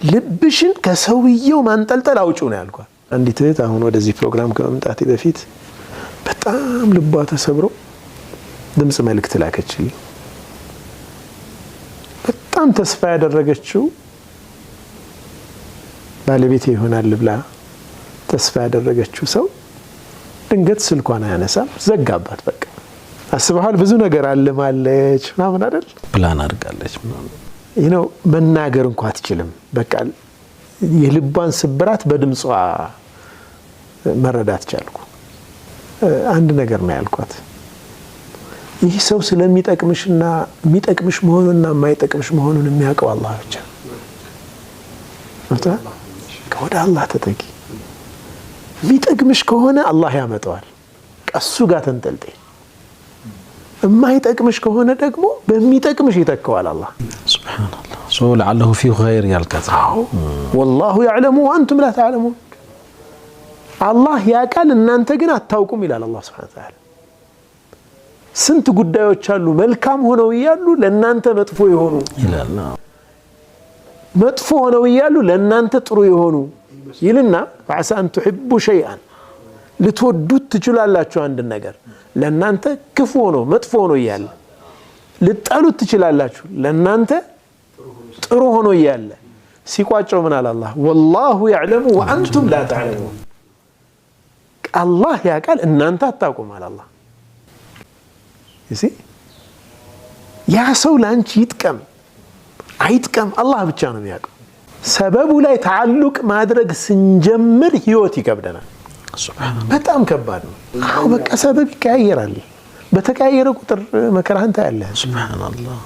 ልብሽን ከሰውየው ማንጠልጠል አውጪው ነው ያልኳት አንዲት እህት አሁን ወደዚህ ፕሮግራም ከመምጣቴ በፊት በጣም ልቧ ተሰብሮ ድምጽ መልእክት ላከችልኝ በጣም ተስፋ ያደረገችው ባለቤቴ ይሆናል ብላ ተስፋ ያደረገችው ሰው ድንገት ስልኳን አያነሳም ዘጋባት በቃ አስበሃል ብዙ ነገር አለማለች ምናምን አይደል ፕላን አድርጋለች ምናምን መናገር እንኳን አትችልም በቃ የልቧን ስብራት በድምጿ መረዳት ቻልኩ አንድ ነገር ነው ያልኳት ይህ ሰው ስለሚጠቅምሽና የሚጠቅምሽ መሆኑንና የማይጠቅምሽ መሆኑን የሚያውቀው አላህ ብቻ ነው ወደ አላህ ተጠቂ የሚጠቅምሽ ከሆነ አላህ ያመጣዋል ቀሱ ጋር ተንጠልጠይ የማይጠቅምሽ ከሆነ ደግሞ በሚጠቅምሽ ይተካዋል አላህ ሱብሃንአላህ ሶ ለعله في خير ያልከዛ والله يعلم وانتم لا تعلمون አላህ ያቃል እናንተ ግን አታውቁም ይላል አላህ Subhanahu Wa Ta'ala ስንት ጉዳዮች አሉ መልካም ሆነው ይያሉ ለእናንተ መጥፎ ይሆኑ ይላል መጥፎ ሆነው ይያሉ ለእናንተ ጥሩ ይሆኑ ይልና فعسى ان تحبوا شيئا ልትወዱት ትችላላችሁ አንድ ነገር ለእናንተ ክፉ ሆኖ መጥፎ ሆኖ ይያለ ልትጠሉት ትችላላችሁ ለእናንተ ጥሩ ሆኖ ይያለ ሲቋጨው ምን አለ አላህ والله يعلم وانتم لا تعلمون الله ያቃል እናንተ አታውቁም አለ አላህ እሺ ያ ሰው ላንቺ ይጥቀም አይጥቀም አላህ ብቻ ነው የሚያውቀው ሰበቡ ላይ ተዓልቅ ማድረግ ስንጀምር ህይወት ይከብደናል ሱብሃንአላህ በጣም ከባድ ነው አው በቃ ሰበብ ይቀያየራል በተቀያየረ ቁጥር መከራህን ታያለህ ሱብሃንአላህ